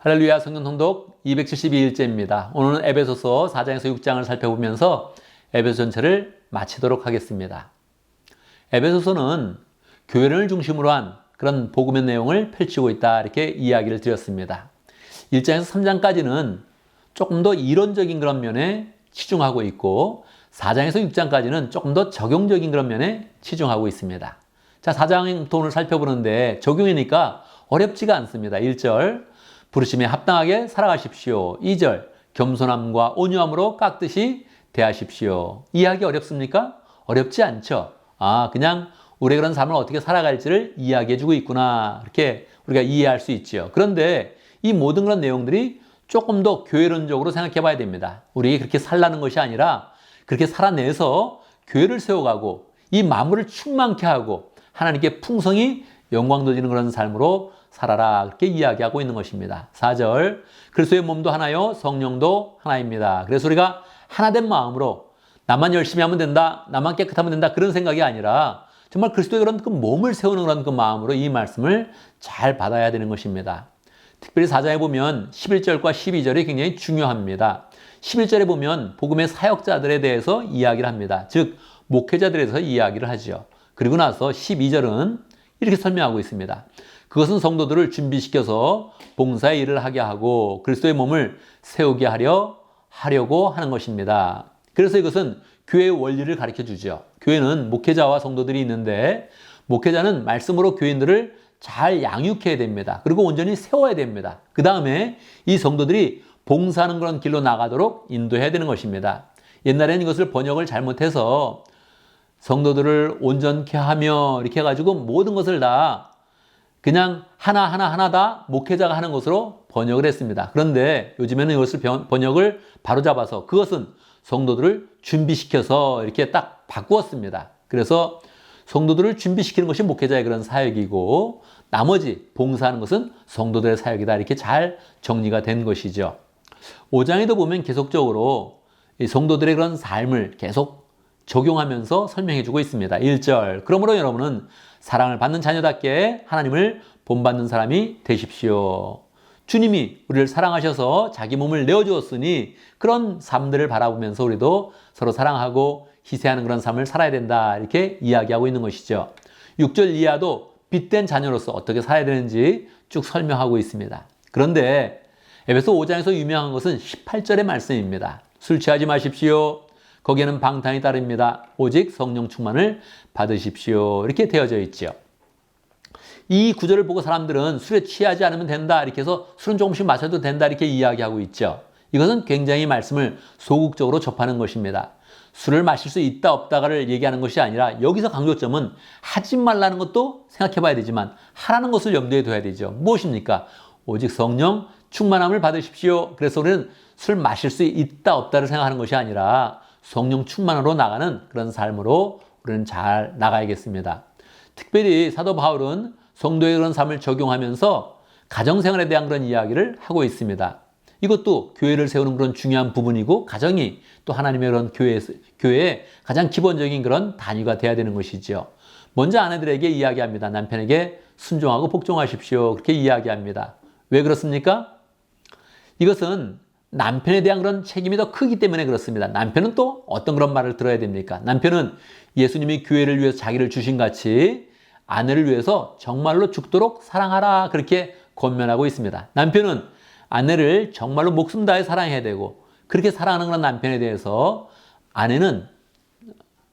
할렐루야. 성경 통독 272일째입니다. 오늘은 에베소서 4장에서 6장을 살펴보면서 에베소 전체를 마치도록 하겠습니다. 에베소서는 교회를 중심으로 한 그런 복음의 내용을 펼치고 있다, 이렇게 이야기를 드렸습니다. 1장에서 3장까지는 조금 더 이론적인 그런 면에 치중하고 있고 4장에서 6장까지는 조금 더 적용적인 그런 면에 치중하고 있습니다. 자, 4장부터 오늘 살펴보는데 적용이니까 어렵지가 않습니다. 1절 부르심에 합당하게 살아가십시오. 2절 겸손함과 온유함으로 깍듯이 대하십시오. 이해하기 어렵습니까? 어렵지 않죠. 그냥 우리의 그런 삶을 어떻게 살아갈지를 이야기해주고 있구나, 이렇게 우리가 이해할 수 있죠. 그런데 이 모든 그런 내용들이 조금 더 교회론적으로 생각해 봐야 됩니다. 우리 그렇게 살라는 것이 아니라 그렇게 살아내서 교회를 세워가고 이 만물을 충만케 하고 하나님께 풍성히 영광 돌리는 그런 삶으로 살아라, 그렇게 이야기하고 있는 것입니다. 4절 그리스도의 몸도 하나요 성령도 하나입니다. 그래서 우리가 하나된 마음으로 나만 열심히 하면 된다, 나만 깨끗하면 된다, 그런 생각이 아니라 정말 그리스도의 그런 그 몸을 세우는 그런 그 마음으로 이 말씀을 잘 받아야 되는 것입니다. 특별히 4장에 보면 11절과 12절이 굉장히 중요합니다. 11절에 보면 복음의 사역자들에 대해서 이야기를 합니다. 즉 목회자들에 대해서 이야기를 하죠. 그리고 나서 12절은 이렇게 설명하고 있습니다. 그것은 성도들을 준비시켜서 봉사의 일을 하게 하고 그리스도의 몸을 세우게 하려고 하는 것입니다. 그래서 이것은 교회의 원리를 가르쳐 주죠. 교회는 목회자와 성도들이 있는데 목회자는 말씀으로 교인들을 잘 양육해야 됩니다. 그리고 온전히 세워야 됩니다. 그 다음에 이 성도들이 봉사하는 그런 길로 나가도록 인도해야 되는 것입니다. 옛날에는 이것을 번역을 잘못해서 성도들을 온전케 하며 이렇게 해가지고 모든 것을 다 그냥 하나 다 목회자가 하는 것으로 번역을 했습니다. 그런데 요즘에는 이것을 번역을 바로잡아서 그것은 성도들을 준비시켜서 이렇게 딱 바꾸었습니다. 그래서 성도들을 준비시키는 것이 목회자의 그런 사역이고 나머지 봉사하는 것은 성도들의 사역이다, 이렇게 잘 정리가 된 것이죠. 5장에도 보면 계속적으로 이 성도들의 그런 삶을 계속 적용하면서 설명해 주고 있습니다. 1절 그러므로 여러분은 사랑을 받는 자녀답게 하나님을 본받는 사람이 되십시오. 주님이 우리를 사랑하셔서 자기 몸을 내어주었으니 그런 삶들을 바라보면서 우리도 서로 사랑하고 희생하는 그런 삶을 살아야 된다, 이렇게 이야기하고 있는 것이죠. 6절 이하도 빛된 자녀로서 어떻게 살아야 되는지 쭉 설명하고 있습니다. 그런데 에베소 5장에서 유명한 것은 18절의 말씀입니다. 술 취하지 마십시오. 거기에는 방탕이 따릅니다. 오직 성령 충만을 받으십시오, 이렇게 되어져 있죠. 이 구절을 보고 사람들은 술에 취하지 않으면 된다, 이렇게 해서 술은 조금씩 마셔도 된다, 이렇게 이야기하고 있죠. 이것은 굉장히 말씀을 소극적으로 접하는 것입니다. 술을 마실 수 있다 없다를 얘기하는 것이 아니라 여기서 강조점은 하지 말라는 것도 생각해 봐야 되지만 하라는 것을 염두에 둬야 되죠. 무엇입니까? 오직 성령 충만함을 받으십시오. 그래서 우리는 술 마실 수 있다 없다를 생각하는 것이 아니라 성령 충만으로 나가는 그런 삶으로 우리는 잘 나가야겠습니다. 특별히 사도 바울은 성도의 그런 삶을 적용하면서 가정생활에 대한 그런 이야기를 하고 있습니다. 이것도 교회를 세우는 그런 중요한 부분이고 가정이 또 하나님의 그런 교회의 가장 기본적인 그런 단위가 돼야 되는 것이죠. 먼저 아내들에게 이야기합니다. 남편에게 순종하고 복종하십시오, 그렇게 이야기합니다. 왜 그렇습니까? 이것은 남편에 대한 그런 책임이 더 크기 때문에 그렇습니다. 남편은 또 어떤 그런 말을 들어야 됩니까? 남편은 예수님이 교회를 위해서 자기를 주신 같이 아내를 위해서 정말로 죽도록 사랑하라, 그렇게 권면하고 있습니다. 남편은 아내를 정말로 목숨 다해 사랑해야 되고 그렇게 사랑하는 그런 남편에 대해서 아내는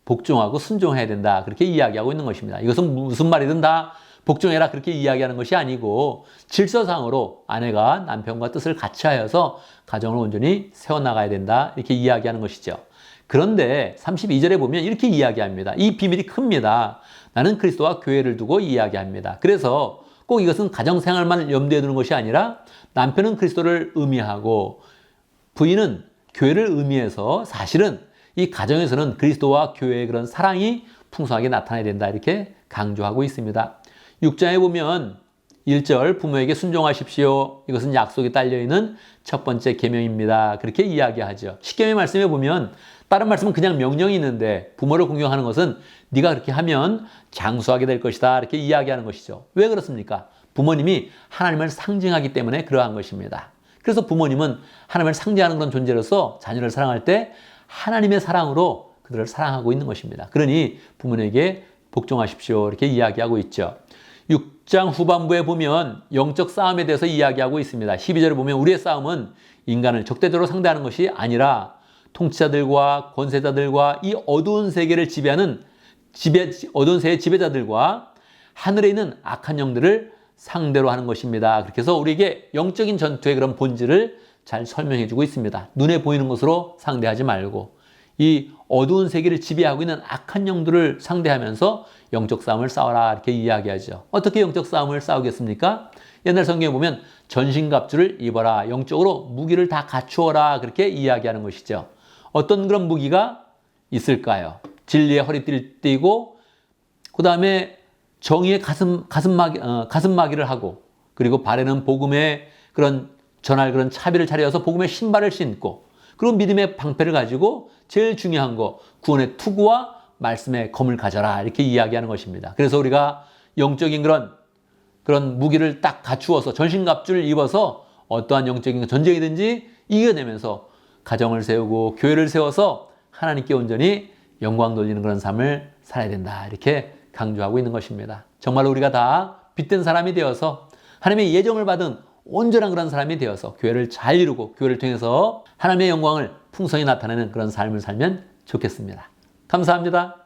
복종하고 순종해야 된다, 그렇게 이야기하고 있는 것입니다. 이것은 무슨 말이든 다 복종해라, 그렇게 이야기하는 것이 아니고 질서상으로 아내가 남편과 뜻을 같이 하여서 가정을 온전히 세워나가야 된다, 이렇게 이야기하는 것이죠. 그런데 32절에 보면 이렇게 이야기합니다. 이 비밀이 큽니다. 나는 그리스도와 교회를 두고 이야기합니다. 그래서 꼭 이것은 가정생활만 염두에 두는 것이 아니라 남편은 그리스도를 의미하고 부인은 교회를 의미해서 사실은 이 가정에서는 그리스도와 교회의 그런 사랑이 풍성하게 나타나야 된다, 이렇게 강조하고 있습니다. 6장에 보면 1절 부모에게 순종하십시오. 이것은 약속이 딸려있는 첫 번째 계명입니다, 그렇게 이야기하죠. 십계명의 말씀에 보면 다른 말씀은 그냥 명령이 있는데 부모를 공경하는 것은 네가 그렇게 하면 장수하게 될 것이다, 이렇게 이야기하는 것이죠. 왜 그렇습니까? 부모님이 하나님을 상징하기 때문에 그러한 것입니다. 그래서 부모님은 하나님을 상징하는 그런 존재로서 자녀를 사랑할 때 하나님의 사랑으로 그들을 사랑하고 있는 것입니다. 그러니 부모님에게 복종하십시오. 이렇게 이야기하고 있죠. 6장 후반부에 보면 영적 싸움에 대해서 이야기하고 있습니다. 12절에 보면 우리의 싸움은 인간을 적대적으로 상대하는 것이 아니라 통치자들과 권세자들과 이 어두운 세계를 지배하는 어두운 세계의 지배자들과 하늘에 있는 악한 영들을 상대로 하는 것입니다. 그렇게 해서 우리에게 영적인 전투의 그런 본질을 잘 설명해 주고 있습니다. 눈에 보이는 것으로 상대하지 말고 이 어두운 세계를 지배하고 있는 악한 영들을 상대하면서 영적 싸움을 싸워라 이렇게 이야기하죠. 어떻게 영적 싸움을 싸우겠습니까? 옛날 성경에 보면 전신갑주를 입어라. 영적으로 무기를 다 갖추어라. 그렇게 이야기하는 것이죠. 어떤 그런 무기가 있을까요? 진리의 허리띠를 띠고 그 다음에 정의의 가슴막이를 하고 그리고 발에는 복음의 그런 전할 그런 차비를 차려서 복음의 신발을 신고 그리고 믿음의 방패를 가지고 제일 중요한 거 구원의 투구와 말씀의 검을 가져라 이렇게 이야기하는 것입니다. 그래서 우리가 영적인 그런 무기를 딱 갖추어서 전신갑주를 입어서 어떠한 영적인 전쟁이든지 이겨내면서 가정을 세우고 교회를 세워서 하나님께 온전히 영광 돌리는 그런 삶을 살아야 된다 이렇게 강조하고 있는 것입니다. 정말 우리가 다 빛된 사람이 되어서 하나님의 예정을 받은 온전한 그런 사람이 되어서 교회를 잘 이루고 교회를 통해서 하나님의 영광을 풍성히 나타내는 그런 삶을 살면 좋겠습니다. 감사합니다.